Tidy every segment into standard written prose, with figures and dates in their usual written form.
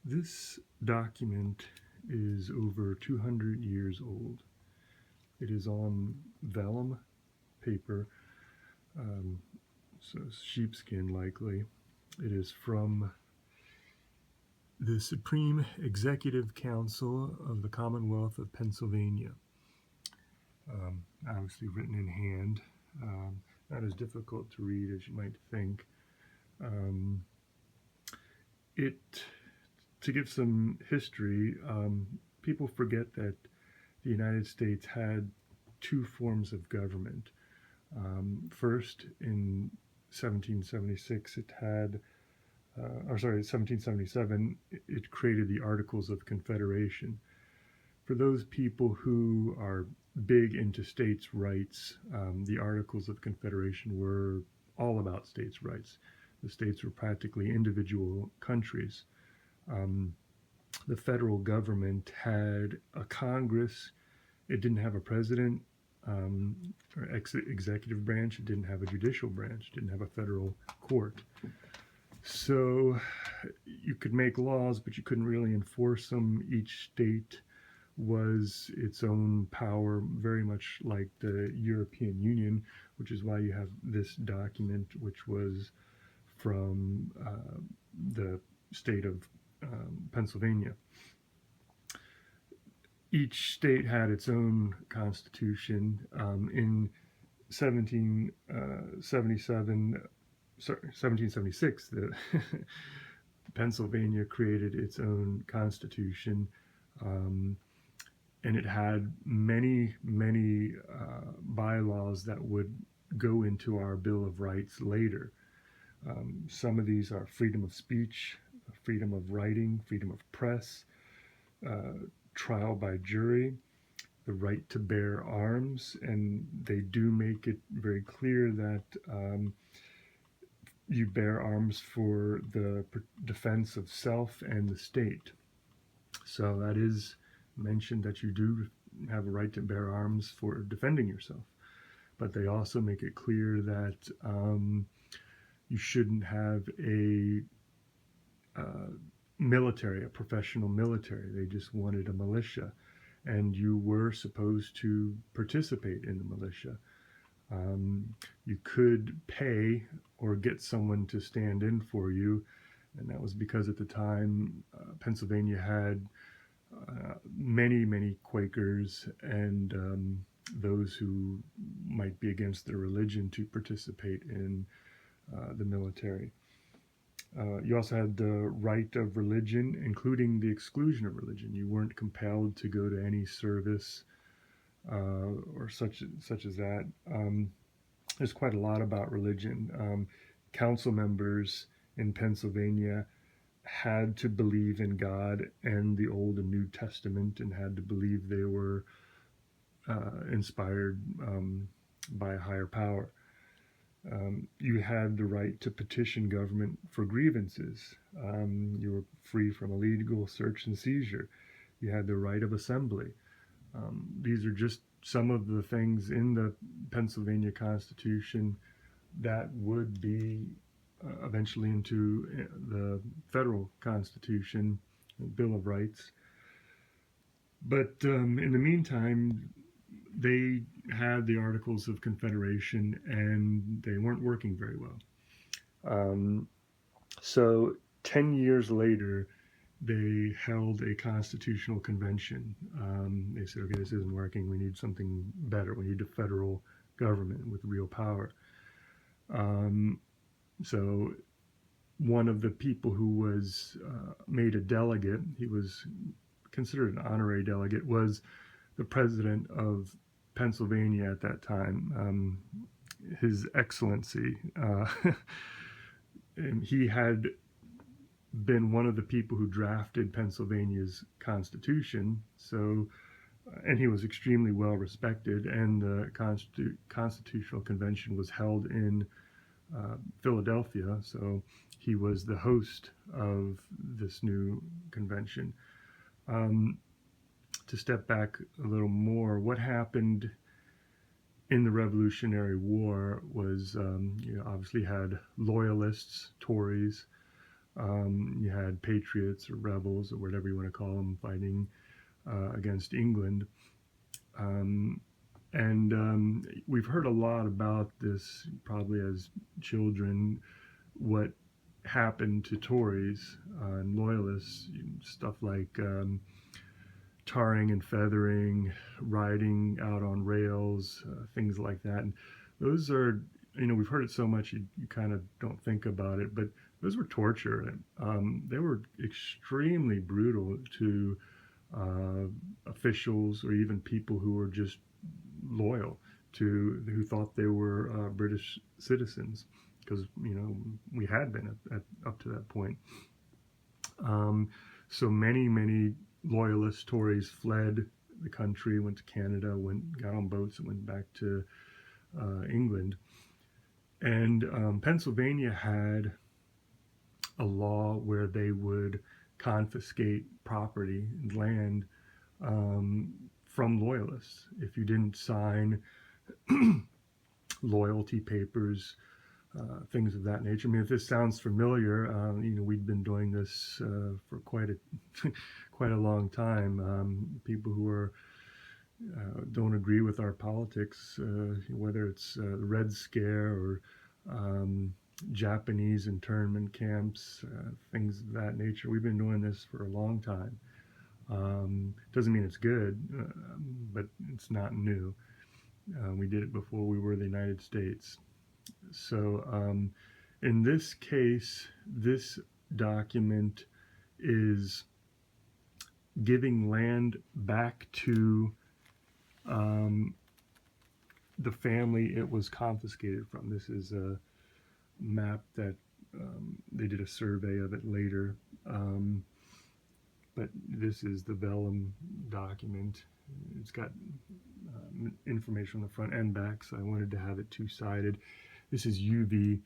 This document is over 200 years old. It is on vellum paper, so sheepskin likely. It is from the Supreme Executive Council of the Commonwealth of Pennsylvania. Obviously written in hand. Not as difficult to read as you might think. To give some history, people forget that the United States had two forms of government. First, in 1776, 1777, it created the Articles of Confederation. For those people who are big into states' rights, the Articles of Confederation were all about states' rights. The states were practically individual countries. The federal government had a Congress. It didn't have a president or executive branch. It didn't have a judicial branch. It didn't have a federal court. So you could make laws, but you couldn't really enforce them. Each state was its own power, very much like the European Union, which is why you have this document, which was from the state of Pennsylvania. Each state had its own constitution. In 1776, Pennsylvania created its own constitution, and it had many bylaws that would go into our Bill of Rights later. Some of these are freedom of speech, freedom of writing, freedom of press, trial by jury, the right to bear arms, and they do make it very clear that you bear arms for the defense of self and the state. So that is mentioned, that you do have a right to bear arms for defending yourself. But they also make it clear that you shouldn't have a military, a professional military. They just wanted a militia, and you were supposed to participate in the militia. You could pay or get someone to stand in for you, and that was because at the time Pennsylvania had many Quakers and those who might be against their religion to participate in the military. You also had the right of religion, including the exclusion of religion. You weren't compelled to go to any service or such as that. There's quite a lot about religion. Council members in Pennsylvania had to believe in God and the Old and New Testament, and had to believe they were inspired by a higher power. You had the right to petition government for grievances. You were free from illegal search and seizure. You had the right of assembly. These are just some of the things in the Pennsylvania Constitution that would be eventually into the federal Constitution, Bill of Rights. But in the meantime, they had the Articles of Confederation, and they weren't working very well. So 10 years later, they held a constitutional convention. They said, okay, this isn't working. We need something better. We need a federal government with real power. So one of the people who was made a delegate, he was considered an honorary delegate, was the president of Pennsylvania at that time, His Excellency. And he had been one of the people who drafted Pennsylvania's Constitution, and he was extremely well respected, and the Constitutional Convention was held in Philadelphia, so he was the host of this new convention. To step back a little more, what happened in the Revolutionary War was, you obviously had loyalists, Tories, You had patriots or rebels or whatever you want to call them fighting against England. Um, and we've heard a lot about this probably as children, what happened to Tories and loyalists, stuff like tarring and feathering, riding out on rails, things like that. And those are, we've heard it so much you kind of don't think about it, but those were torture. They were extremely brutal to officials or even people who were just loyal who thought they were British citizens, because we had been up to that point. So many loyalist Tories fled the country, went to Canada, got on boats and went back to England. And Pennsylvania had a law where they would confiscate property and land from loyalists if you didn't sign loyalty papers, things of that nature. I mean, if this sounds familiar, we'd been doing this for quite a long time. People who are don't agree with our politics, whether it's the Red Scare or Japanese internment camps, things of that nature. We've been doing this for a long time. Doesn't mean it's good, but it's not new. We did it before we were the United States. So in this case, this document is giving land back to the family it was confiscated from. This is a map that they did a survey of it later, but this is the vellum document. It's got information on the front and back, so I wanted to have it two-sided. This is UV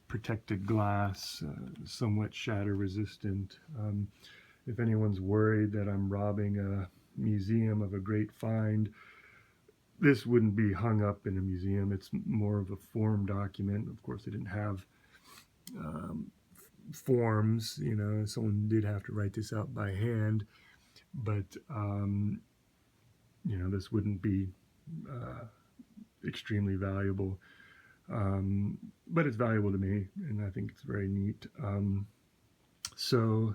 protected glass, somewhat shatter resistant. If anyone's worried that I'm robbing a museum of a great find, this wouldn't be hung up in a museum. It's more of a form document. Of course, they didn't have forms, someone did have to write this out by hand, but this wouldn't be extremely valuable, but it's valuable to me, and I think it's very neat. So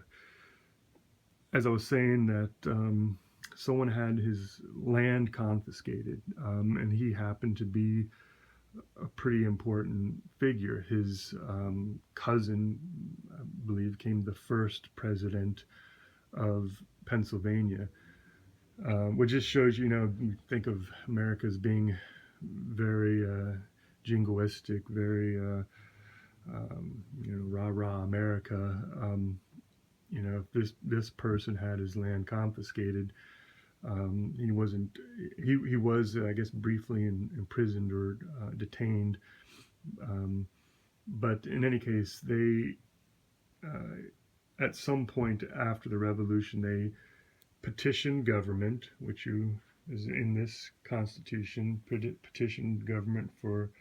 as I was saying, that someone had his land confiscated, and he happened to be a pretty important figure. His cousin, I believe, became the first president of Pennsylvania, which just shows, you think of America as being very jingoistic, very, rah-rah America. If this person had his land confiscated, he was, I guess, briefly imprisoned or detained. But in any case, they, at some point after the revolution, they petitioned government, which is in this Constitution, petitioned government for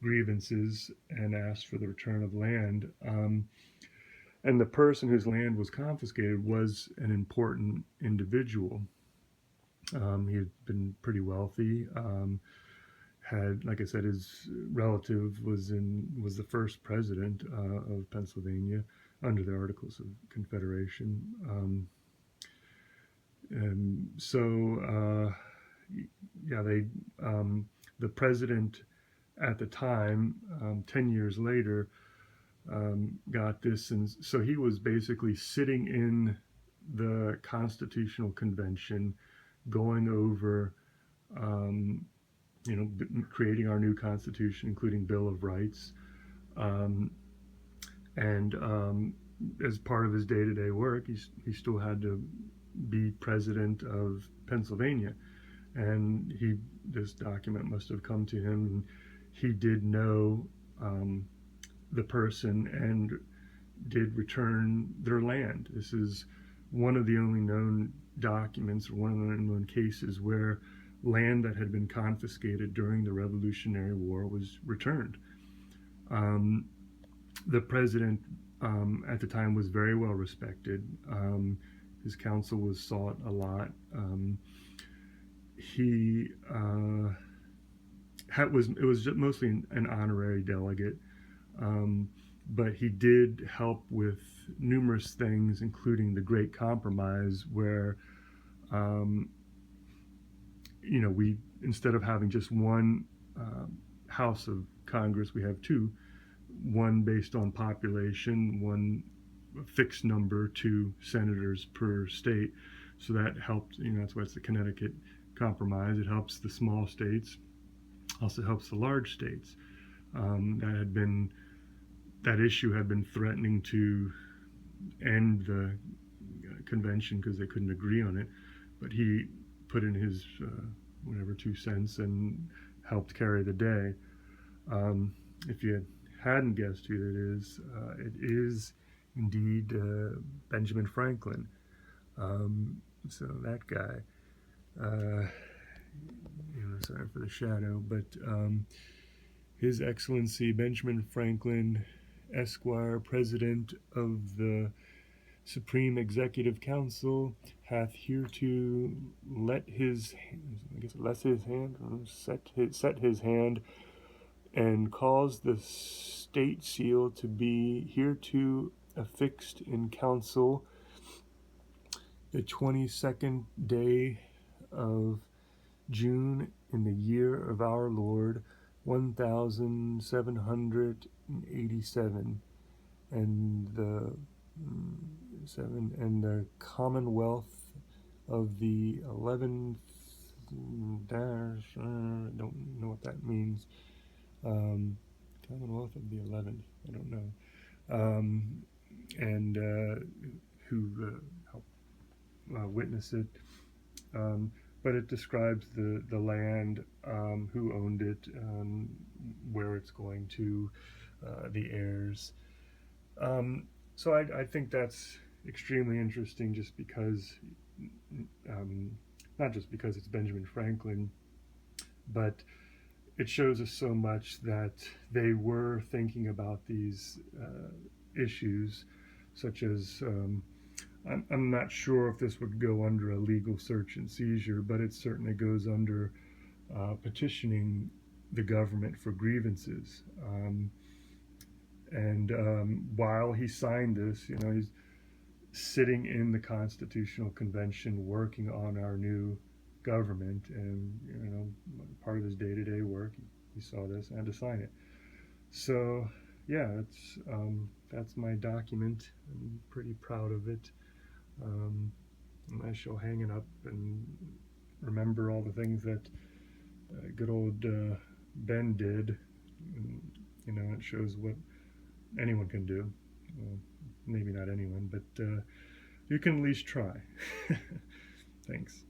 grievances and asked for the return of land. And the person whose land was confiscated was an important individual. He had been pretty wealthy. Had, like I said, his relative was the first president of Pennsylvania under the Articles of Confederation. And so, the president at the time, 10 years later, got this, and so he was basically sitting in the Constitutional Convention, going over, creating our new Constitution, including Bill of Rights, and as part of his day-to-day work, he still had to be president of Pennsylvania, and this document must have come to him, and he did know the person and did return their land. This is one of the only known documents, or one of the known cases where land that had been confiscated during the Revolutionary War was returned. The president at the time was very well respected. His counsel was sought a lot. He it was just mostly an honorary delegate, um, but he did help with numerous things, including the Great Compromise, where um, we, instead of having just one House of Congress, we have two, one based on population, one fixed number, two senators per state. So that helped, that's why it's the Connecticut Compromise. It helps the small states, also helps the large states. That issue had been threatening to end the convention because they couldn't agree on it, but he put in his whatever 2 cents and helped carry the day. If you hadn't guessed who it is indeed Benjamin Franklin. So that guy, sorry for the shadow, but His Excellency Benjamin Franklin, Esquire, President of the Supreme Executive Council, hath hereto set his hand, and caused the state seal to be hereto affixed in council the 22nd day of June in the year of our Lord 1787, and the Commonwealth of the 11th dash, I don't know what that means. Commonwealth of the 11th, I don't know. And who helped witness it. But it describes the land, who owned it, where it's going to, the heirs. So I think that's extremely interesting, just because, not just because it's Benjamin Franklin, but it shows us so much that they were thinking about these issues, such as, I'm not sure if this would go under a legal search and seizure, but it certainly goes under petitioning the government for grievances. While he signed this, he's sitting in the Constitutional Convention working on our new government, and part of his day-to-day work, he saw this and had to sign it. So yeah, that's my document. I'm pretty proud of it. I shall hang it up and remember all the things that good old Ben did. And, it shows what anyone can do. Well, maybe not anyone, but you can at least try. Thanks.